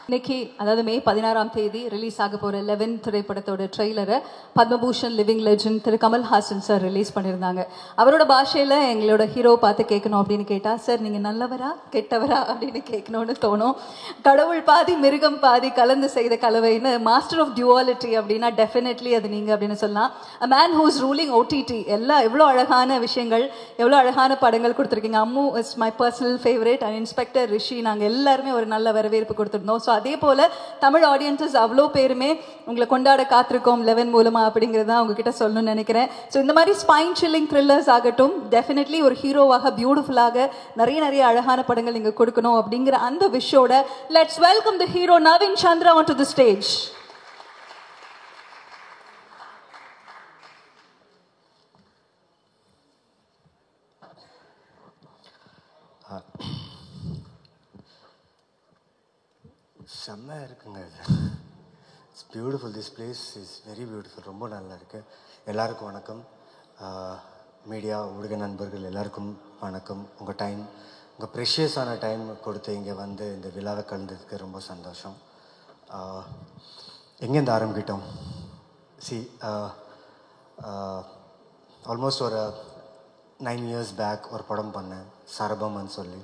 இன்னைக்கு அதாவது மே 16ஆம் தேதி ரிலீஸ் ஆக போகிற 11 திரைப்படத்தோட ட்ரெய்லரை பத்மபூஷன் லிவிங் லெஜண்ட் திரு கமல்ஹாசன் சார் ரிலீஸ் பண்ணியிருந்தாங்க. அவரோட பாஷையில் எங்களோட ஹீரோ பார்த்து கேட்கணும் அப்படின்னு கேட்டால், சார் நீங்கள் நல்லவரா கெட்டவரா அப்படின்னு கேட்கணும்னு தோணும். கடவுள் பாதி மிருகம் பாதி கலந்து செய்த கலவைன்னு மாஸ்டர் ஆஃப் டியூவாலிட்டி அப்படின்னா டெஃபினெட்லி அது நீங்கள் அப்படின்னு சொல்லலாம். A man whose ruling OTT. எல்லாம் எவ்வளோ அழகான விஷயங்கள், எவ்வளோ அழகான படங்கள் கொடுத்துருக்கீங்க. Ammu is my personal favourite. And inspector Rishi, நாங்கள் எல்லாருமே ஒரு நல்ல வரவேற்பு கொடுத்துருந்தோம். ஸோ அதே போல் தமிழ் ஆடியன்ஸஸ் அவ்வளோ பேருமே உங்களை கொண்டாட காத்திருக்கோம் 11 மூலமா அப்படிங்கிறது தான் உங்ககிட்ட சொல்லணும்னு நினைக்கிறேன். ஸோ இந்த மாதிரி ஸ்பைன் சில்லிங் த்ரில்லர்ஸ் ஆகட்டும், டெஃபினெட்லி ஒரு ஹீரோவாக பியூட்டிஃபுல்லாக நிறைய அழகான படங்கள் நீங்கள் கொடுக்கணும் அப்படிங்கிற அந்த விஷயோட let's welcome the hero Naveen Chandra on to the stage. செம்மையாக இருக்குங்க இது. It's beautiful. This place is very beautiful. ரொம்ப நல்லா இருக்குது. எல்லாருக்கும் வணக்கம். மீடியா ஊடக நண்பர்கள் எல்லாருக்கும் வணக்கம். உங்கள் டைம், உங்கள் ப்ரெஷியஸான டைம் கொடுத்து இங்கே வந்து இந்த விழாவை கலந்ததுக்கு ரொம்ப சந்தோஷம். எங்கேருந்து ஆரம்பிக்கிட்டோம்? ஆல்மோஸ்ட் ஒரு 9 years பேக் ஒரு படம் பண்ணேன், சரபம்னு சொல்லி.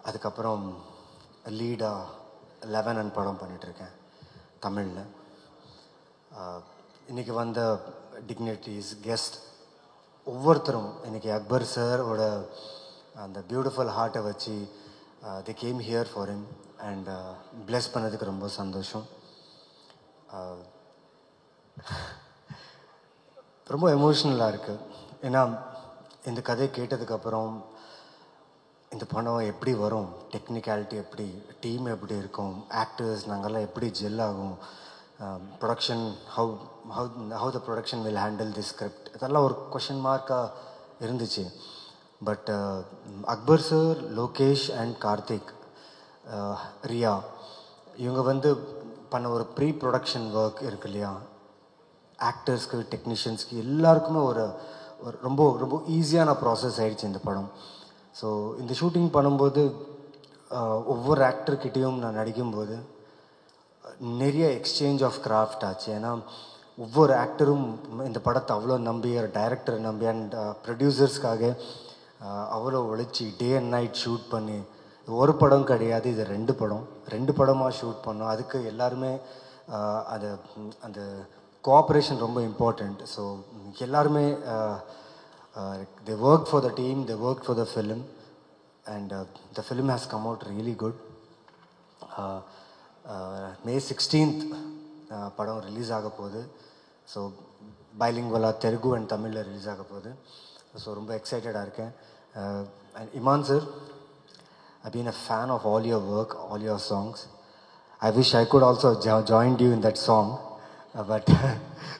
அதுக்கப்புறம் லீடாக 11 படம் பண்ணிகிட்ருக்கேன் தமிழில். இன்றைக்கி வந்த டிக்னிட்டிஸ், கெஸ்ட் ஒவ்வொருத்தரும் இன்றைக்கி அக்பர் சாரோட அந்த பியூட்டிஃபுல் ஹார்ட்டை வச்சு the came here for him and bless பண்ணதுக்கு ரொம்ப சந்தோஷம். ரொம்ப எமோஷ்னலாக இருக்குது. ஏன்னா இந்த கதையை கேட்டதுக்கப்புறம் இந்த படம் எப்படி வரும், டெக்னிக்காலிட்டி எப்படி, டீம் எப்படி இருக்கும், ஆக்டர்ஸ் நாங்கள்லாம் எப்படி ஜெல் ஆகும், production how the production will handle the script, இதெல்லாம் ஒரு கொஷின் மார்க்காக இருந்துச்சு. But Akbar sir, Lokesh and Karthik, Riya இவங்க வந்து பண்ண ஒரு ப்ரீ ப்ரொடக்ஷன் ஒர்க் இருக்கு இல்லையா, ஆக்டர்ஸ்க்கு டெக்னீஷியன்ஸ்க்கு எல்லாருக்குமே ஒரு ரொம்ப ரொம்ப ஈஸியான ப்ராசஸ் ஆகிடுச்சு இந்த படம். ஸோ இந்த ஷூட்டிங் பண்ணும்போது ஒவ்வொரு ஆக்டர்கிட்டையும் நான் நடிக்கும்போது நிறைய எக்ஸ்சேஞ்ச் ஆஃப் கிராஃப்ட் ஆச்சு. ஏன்னா ஒவ்வொரு ஆக்டரும் இந்த படத்தை அவ்வளோ நம்பி, டைரக்டரை நம்பி அண்ட் ப்ரொடியூசர்ஸ்க்காக அவ்வளோ உழைச்சி டே அண்ட் நைட் ஷூட் பண்ணி, ஒரு படம் கிடையாது, இது 2 படமாக ஷூட் பண்ணோம். அதுக்கு எல்லாருமே அந்த கோஆப்ரேஷன் ரொம்ப இம்பார்ட்டண்ட். ஸோ எல்லாருமே they worked for the team, they worked for the film, and the film has come out really good. May 16th படம் ரிலீஸ் ஆக போகுது. ஸோ பைலிங்குவலாக தெலுங்கு அண்ட் தமிழில் ரிலீஸ் ஆக போகுது. ஸோ ரொம்ப எக்ஸைட்டடாக இருக்கேன். And Iman sir, I've been a fan of all your work, all your songs. I wish I could also joined you in that song, but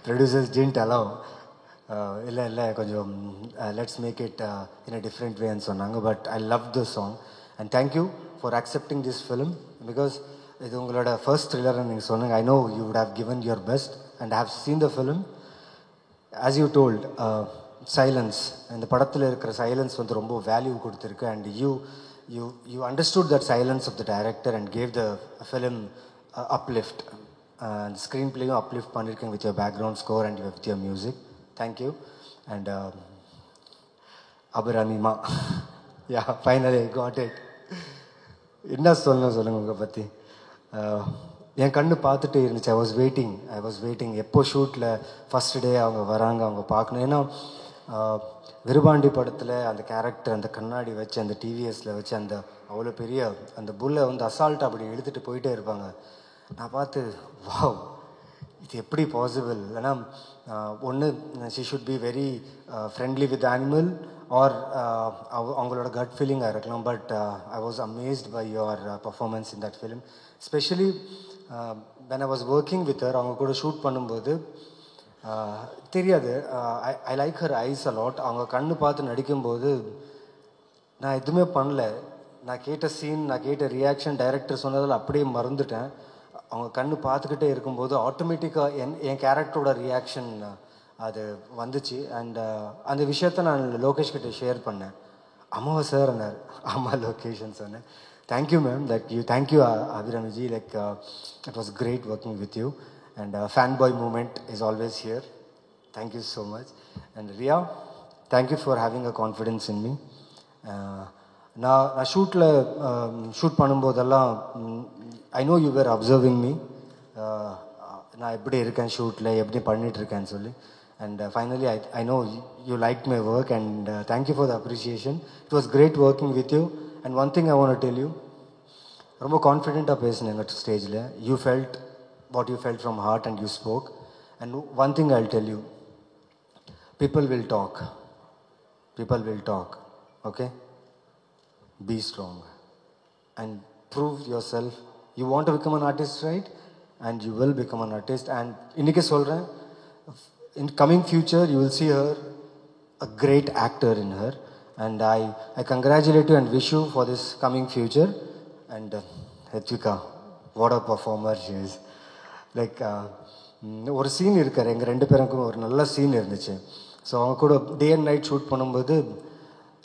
producers didn't allow. இல்லை கொஞ்சம் let's make it in a different வேன்னு சொன்னாங்க. But I love the song and thank you for accepting this film. Because இது உங்களோட first த்ரில்லர்னு நீங்கள் சொன்னீங்க. I know you would have given your best and have seen the film. As you told, silence, இந்த படத்தில் இருக்கிற சைலன்ஸ் வந்து ரொம்ப வேல்யூ கொடுத்துருக்கு. And you understood that silence of the director and gave the film uplift. அந்த screen பிளேயும் uplift பண்ணியிருக்கேன் with your background score and with your music. Thank you. And அபிராமிமா. Yeah finally got it. என்ன சொல்லணும் சொல்லுங்கள் உங்களை பற்றி. என் கண்ணு பார்த்துட்டே இருந்துச்சு. ஐ வாஸ் வெயிட்டிங் எப்போ ஷூட்டில் ஃபஸ்ட் டே அவங்க வராங்க, அவங்க பார்க்கணும். ஏன்னா விருபாண்டி படத்தில் அந்த கேரக்டர் அந்த கண்ணாடி வச்சு அந்த டிவிஎஸில் வச்சு அந்த அவ்வளோ பெரிய அந்த புல்லை வந்து அசால்ட்டாக அப்படி இழுத்துட்டு போயிட்டே இருப்பாங்க. நான் பார்த்து வாவ் இது எப்படி பாசிபிள். ஏன்னா ஒன்று she should be very friendly with animal or அவங்களோட கட் ஃபீலிங்காக இருக்கலாம். But I was amazed by your performance in that film. Specially when I was working with her, அவங்க கூட ஷூட் பண்ணும்போது தெரியாது, I like her eyes a lot. அவங்க கண்ணு பார்த்து நடிக்கும்போது நான் எதுவுமே பண்ணல. நான் கேட்ட சீன், நான் கேட்ட ரியாக்ஷன் டைரக்டர் சொன்னதில் அப்படியே மறந்துட்டேன். அவங்க கண்ணு பார்த்துக்கிட்டே இருக்கும்போது ஆட்டோமேட்டிக்காக என் கேரக்டரோட ரியாக்ஷன் அது வந்துச்சு. அண்ட் அந்த விஷயத்த நான் லோகேஷ் கிட்டே ஷேர் பண்ணேன். அம்மாவா சார் அண்ணார், ஆமாம் லோகேஷன் சொன்னேன். Thank you ma'am, thank you அபிராமிஜி. Like it was great working with you. And fanboy moment is always here. Thank you so much. And Riya, thank you for having a confidence in me. நான் shoot பண்ணும்போதெல்லாம் I know you were observing me. நான் எப்படி இருக்கேன் ஷூட்டில், எப்படி பண்ணிகிட்ருக்கேன்னு சொல்லி. And finally I know you like my work and thank you for the appreciation. It was great working with you. And one thing I want to tell you, ரொம்ப கான்ஃபிடென்ட்டாக பேசினேங்க ஸ்டேஜில். You felt what you felt from heart and you spoke. And one thing I'll tell you, people will talk, okay? Be strong and prove yourself. You want to become an artist, right? And you will become an artist. And innike solren, in coming future you will see her a great actor in her. And I congratulate you and wish you for this coming future. And Ritvika, what a performer she is. Like ஒரு scene இருக்கார், எங்கள் ரெண்டு பேருக்கும் ஒரு நல்ல scene இருந்துச்சு. So அவங்க கூட டே அண்ட் நைட் ஷூட் பண்ணும்போது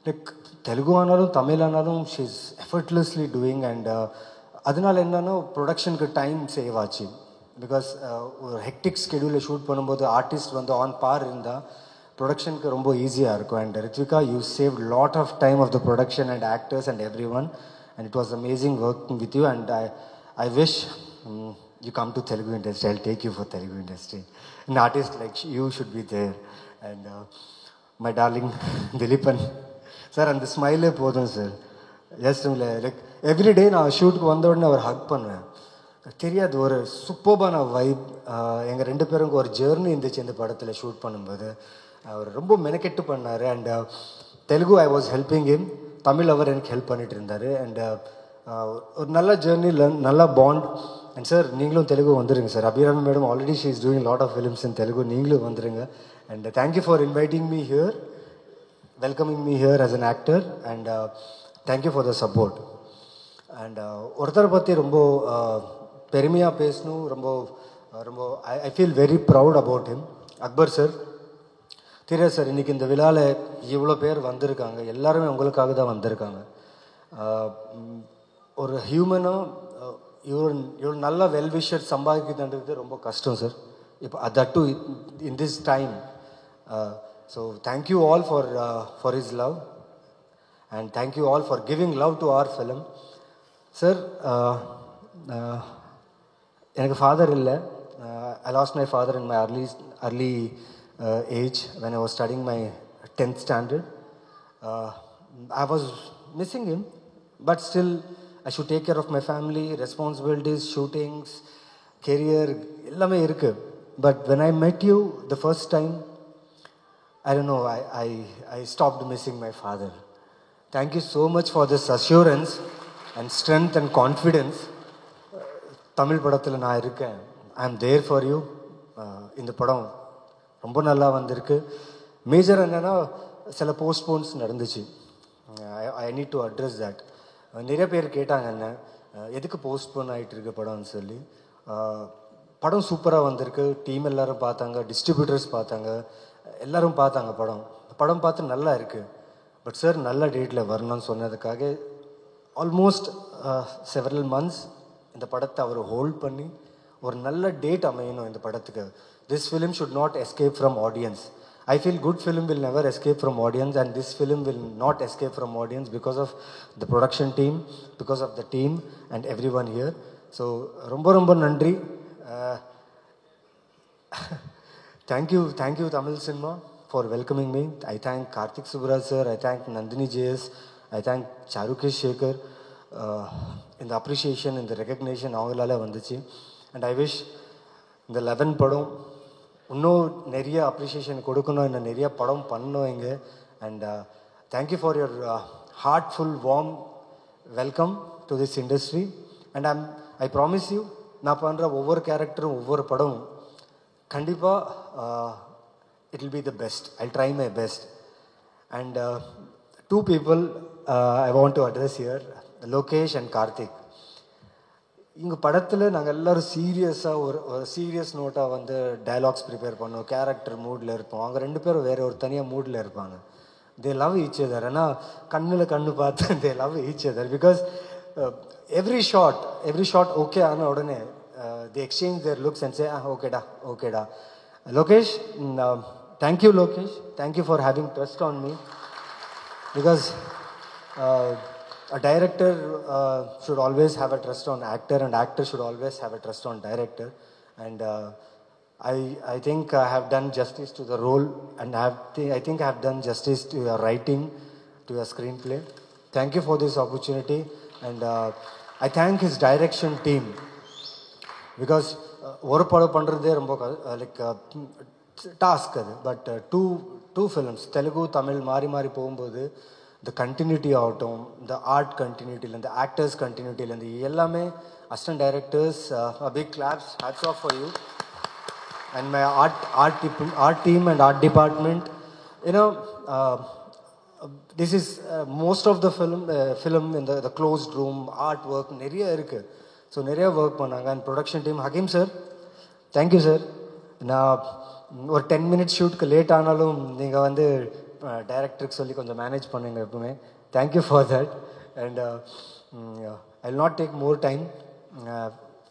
லைக் தெலுங்கு ஆனாலும் தமிழ் ஆனாலும் she is effortlessly doing. And அதனால என்னன்னா ப்ரொடக்ஷனுக்கு டைம் சேவ் ஆச்சு. பிகாஸ் ஒரு ஹெக்டிக் ஸ்கெடியூலில் ஷூட் பண்ணும்போது ஆர்டிஸ்ட் வந்து ஆன் பார் இருந்தால் ப்ரொடக்ஷனுக்கு ரொம்ப ஈஸியாக இருக்கும். And Rithvika, you save lot of time of the production and actors and every one. And it was amazing working with you. And I wish you come to Telugu industry. I'll take you for Telugu industry. An artist like you should be there. And my darling Dilipan sir, and the smile podum sir. Just like every day நான் ஷூட்டுக்கு வந்த உடனே அவர் ஹக் பண்ணுவேன். தெரியாது, ஒரு சூப்பர்பான vibe. எங்கள் ரெண்டு பேருக்கு ஒரு ஜேர்னி இருந்துச்சு இந்த படத்தில் ஷூட் பண்ணும்போது. அவர் ரொம்ப மெனக்கெட்டு பண்ணார். And Telugu I was helping him, Tamil அவர் எனக்கு ஹெல்ப் பண்ணிட்டு இருந்தார். அண்ட் ஒரு நல்ல ஜேர்னியில் நல்ல பாண்ட். அண்ட் சார், நீங்களும் தெலுங்கு வந்துடுங்க sir. Abhirami madam already she is doing lot of films in Telugu. நீங்களும் வந்துடுங்க. And thank you for inviting me here, welcoming me here as an actor. And thank you for the support. And ஒருத்தரை பற்றி ரொம்ப பெருமையாக பேசணும். ரொம்ப ரொம்ப I feel very proud about him. Akbar sir, தெரியாது சார், இன்றைக்கி இந்த விழாவில் இவ்வளோ பேர் வந்திருக்காங்க. எல்லாருமே உங்களுக்காக தான் வந்திருக்காங்க. ஒரு ஹியூமனாக இவ்வளோ நல்ல வெல்விஷர் சம்பாதிக்குதுன்றது ரொம்ப கஷ்டம் சார். இப்போ that too in this time. So thank you all for his love and thank you all for giving love to our film. Sir, எனக்கு ஃபாதர் இல்லை. I lost my father in my early age when I was studying my 10th standard. I was missing him, but still I should take care of my family, responsibilities, shootings, career, எல்லாமே இருக்கு. But when I met you the first time, I don't know, I stopped missing my father. Thank you so much for this assurance and strength and confidence. Tamil படத்தில் நான் இருக்கேன். I am there for you. இந்த படம் ரொம்ப நல்லா வந்திருக்கு. Major என்னன்னா சில போஸ்ட்போன்ஸ் நடந்துச்சு. I need to address that. நிறைய பேர் கேட்டாங்க என்ன எதுக்கு போஸ்ட்போன் ஆகிட்டு இருக்கு படம்னு சொல்லி. படம் சூப்பராக வந்திருக்கு. டீம் எல்லோரும் பார்த்தாங்க, டிஸ்ட்ரிபியூட்டர்ஸ் பார்த்தாங்க, எல்லோரும் பார்த்தாங்க. படம் பார்த்து நல்லா இருக்குது. பட் சார் நல்ல டேட்டில் வரணும்னு சொன்னதுக்காக ஆல்மோஸ்ட் செவரல் மந்த்ஸ் இந்த படத்தை அவர் ஹோல்ட் பண்ணி ஒரு நல்ல டேட் அமையணும் இந்த படத்துக்கு. This film should not escape from audience. I feel good film will never escape from audience, and this film will not escape from audience because of the production team, because of the team and everyone here. So romba romba nandri. Thank you Tamil cinema for welcoming me. I thank Karthik Subbaraj sir, I thank Nandini JS, I thank Charukesh Shekhar in the appreciation, in the recognition avangalaala vanduchi. And I wish இந்த 11 படம் இன்னும் நிறைய appreciation கொடுக்கணும், இன்னும் நிறைய படம் பண்ணணும் இங்கே. And thank you for your heartful warm welcome to this industry. And I promise you, நான் பண்ணுற ஒவ்வொரு கேரக்டரும் ஒவ்வொரு படமும் கண்டிப்பாக it will be the best. I try my best. And 2 people I want to address here, Lokesh and Karthik. இங்கே படத்தில் நாங்கள் எல்லோரும் சீரியஸாக ஒரு சீரியஸ் நோட்டாக வந்து டயலாக்ஸ் ப்ரிப்பேர் பண்ணோம், கேரக்டர் மூடில் இருப்போம். அவங்க 2 பேரும் வேறு ஒரு தனியாக மூடில் இருப்பாங்க. They love each other. ஆனால் கண்ணில் கண்ணு பார்த்து they love each other. Because every shot okay ஆன உடனே they exchange their looks and say ஓகேடா. Lokesh, thank you Lokesh, thank you for having trust on me. Because a director should always have a trust on actor, and actor should always have a trust on director. And I think I have done justice to the role, and I think I have done justice to your writing, to your screenplay. Thank you for this opportunity. And I thank his direction team, because ஒரு படம் பண்ணுறதே ரொம்ப like task அது. But two films Telugu Tamil மாறி மாறி போகும்போது the continuity ஆகட்டும், the art continuity, the actors continuity, எல்லாமே assistant directors, a big claps, hats off for you. And my art team and art department, you know, this is most of the film in the closed room, artwork நிறைய இருக்கு. So நிறைய work பண்ணாங்க. And production team, Hakeem sir, thank you sir. நான் ஒரு 10 minutes ஷூட்க்கு late ஆனாலும் நீங்கள் வந்து டைரக்டருக்கு சொல்லி கொஞ்சம் மேனேஜ் பண்ணுங்க எப்பவுமே. Thank you for that. And I will not take more time.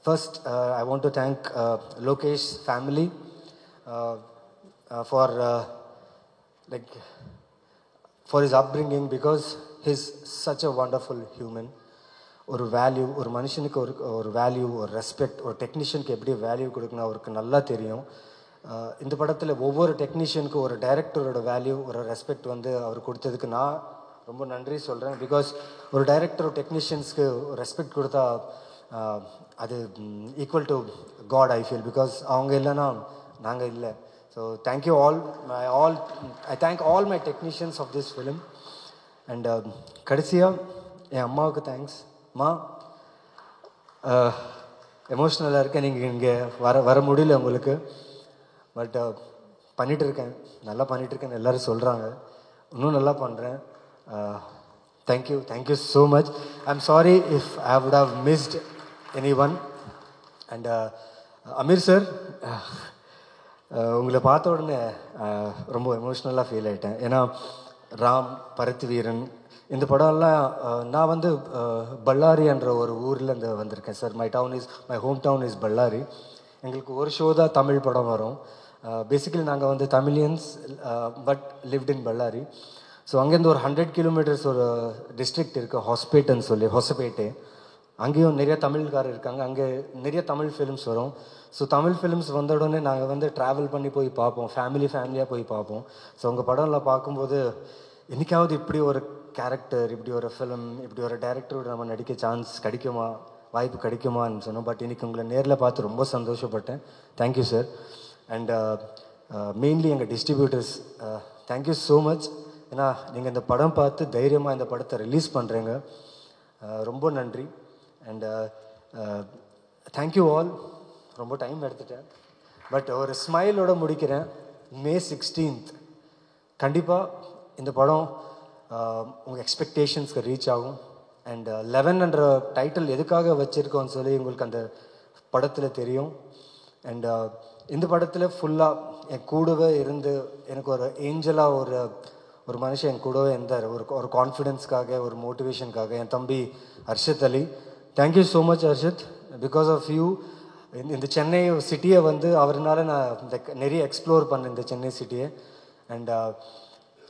First I want to thank Lokesh family for for his upbringing, because he's such a wonderful human. ஒரு வேல்யூ, ஒரு மனுஷனுக்கு ஒரு வேல்யூ, ஒரு ரெஸ்பெக்ட், ஒரு டெக்னீஷியனுக்கு எப்படி வேல்யூ கொடுக்கணும் அவருக்கு நல்லா தெரியும். இந்த படத்தில் ஒவ்வொரு டெக்னீஷியனுக்கும் ஒரு டைரக்டரோட வேல்யூ, ஒரு ரெஸ்பெக்ட் வந்து அவர் கொடுத்ததுக்கு நான் ரொம்ப நன்றி சொல்கிறேன். பிகாஸ் ஒரு டைரக்டர் டெக்னீஷியன்ஸ்க்கு ரெஸ்பெக்ட் கொடுத்தா அது equal to God I feel. Because அவங்க இல்லைன்னா நாங்கள் இல்லை. So thank you all. I thank all my technicians of this film. And கடைசியாக என் அம்மாவுக்கு தேங்க்ஸ். அம்மா, எமோஷ்னலாக இருக்கேன், நீங்கள் இங்கே வர முடியல உங்களுக்கு. பட் பண்ணிகிட்ருக்கேன், நல்லா பண்ணிகிட்ருக்கேன்னு எல்லோரும் சொல்கிறாங்க. இன்னும் நல்லா பண்ணுறேன். Thank you so much. I am sorry if I would have missed any one. And Ameer sir, உங்களை பார்த்த உடனே ரொம்ப எமோஷ்னலாக ஃபீல் ஆகிட்டேன். ஏன்னா ராம், பருத்தி வீரன், இந்த படம்லாம் நான் வந்து பல்லாரி என்ற ஒரு ஊரில் இருந்து வந்திருக்கேன் sir. My home town is பல்லாரி. எங்களுக்கு ஒரு ஷோ தான் தமிழ் படம் வரும். பேசிக்கலி நாங்கள் வந்து Tamilians, but lived in Bellary. So அங்கேருந்து ஒரு 100 kilometers ஒரு டிஸ்ட்ரிக்ட் இருக்குது, ஹாஸ்பேட்டுன்னு சொல்லி, ஹொசபேட்டே. அங்கேயும் நிறைய தமிழ்காரர் இருக்காங்க. அங்கே நிறைய தமிழ் ஃபிலிம்ஸ் வரும். ஸோ தமிழ் ஃபிலிம்ஸ் வந்த உடனே நாங்கள் வந்து ட்ராவல் பண்ணி போய் பார்ப்போம், ஃபேமிலியாக போய் பார்ப்போம். ஸோ உங்கள் படம்லாம் பார்க்கும்போது என்றைக்காவது இப்படி ஒரு கேரக்டர், இப்படி ஒரு ஃபிலிம், இப்படி ஒரு டைரக்டரோட நம்ம நடிக்க சான்ஸ் கிடைக்குமா, வாய்ப்பு கிடைக்குமான்னு சொன்னோம். பட் இன்றைக்கி உங்களை நேரில் பார்த்து ரொம்ப சந்தோஷப்பட்டேன். Thank you sir. அண்ட் மெயின்லி எங்கள் டிஸ்ட்ரிபியூட்டர்ஸ், தேங்க்யூ ஸோ மச். ஏன்னா நீங்கள் இந்த படம் பார்த்து தைரியமாக இந்த படத்தை ரிலீஸ் பண்ணுறீங்க, ரொம்ப நன்றி. And thank you all. ரொம்ப டைம் எடுத்துட்டேன், பட் ஒரு ஸ்மைலோடு முடிக்கிறேன். May 16th கண்டிப்பாக இந்த படம் உங்கள் எக்ஸ்பெக்டேஷன்ஸ்க்கு ரீச் ஆகும். அண்ட் 11 டைட்டில் எதுக்காக வச்சுருக்கோன்னு சொல்லி உங்களுக்கு அந்த படத்தில் தெரியும். அண்ட் இந்த படத்தில் ஃபுல்லாக என் கூடவே இருந்து எனக்கு ஒரு ஏஞ்சலாக ஒரு மனுஷன் என் கூடவே இருந்தார். ஒரு கான்ஃபிடென்ஸ்க்காக, ஒரு மோட்டிவேஷனுக்காக என் தம்பி Harshad Ali. Thank you so much Harshad. Because of you இந்த சென்னை சிட்டியை வந்து அவர்னால நான் நிறைய எக்ஸ்ப்ளோர் பண்ணேன், இந்த சென்னை சிட்டியை. அண்ட்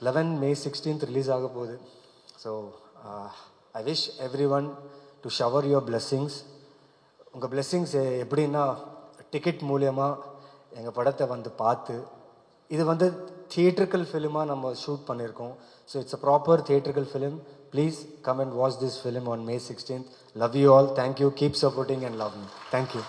11 May 16th ரிலீஸ் ஆக போகுது. So I wish every one to shower your blessings. உங்கள் பிளெஸ்ஸிங்ஸ் எப்படின்னா டிக்கெட் மூலியமாக எங்கள் படத்தை வந்து பார்த்து, இது வந்து தியேட்ரிக்கல் ஃபிலிமாக நம்ம ஷூட் பண்ணியிருக்கோம். So it's a proper theatrical film. Please come and watch this film on May 16th. Love you all. Thank you. Keep supporting and love me. Thank you.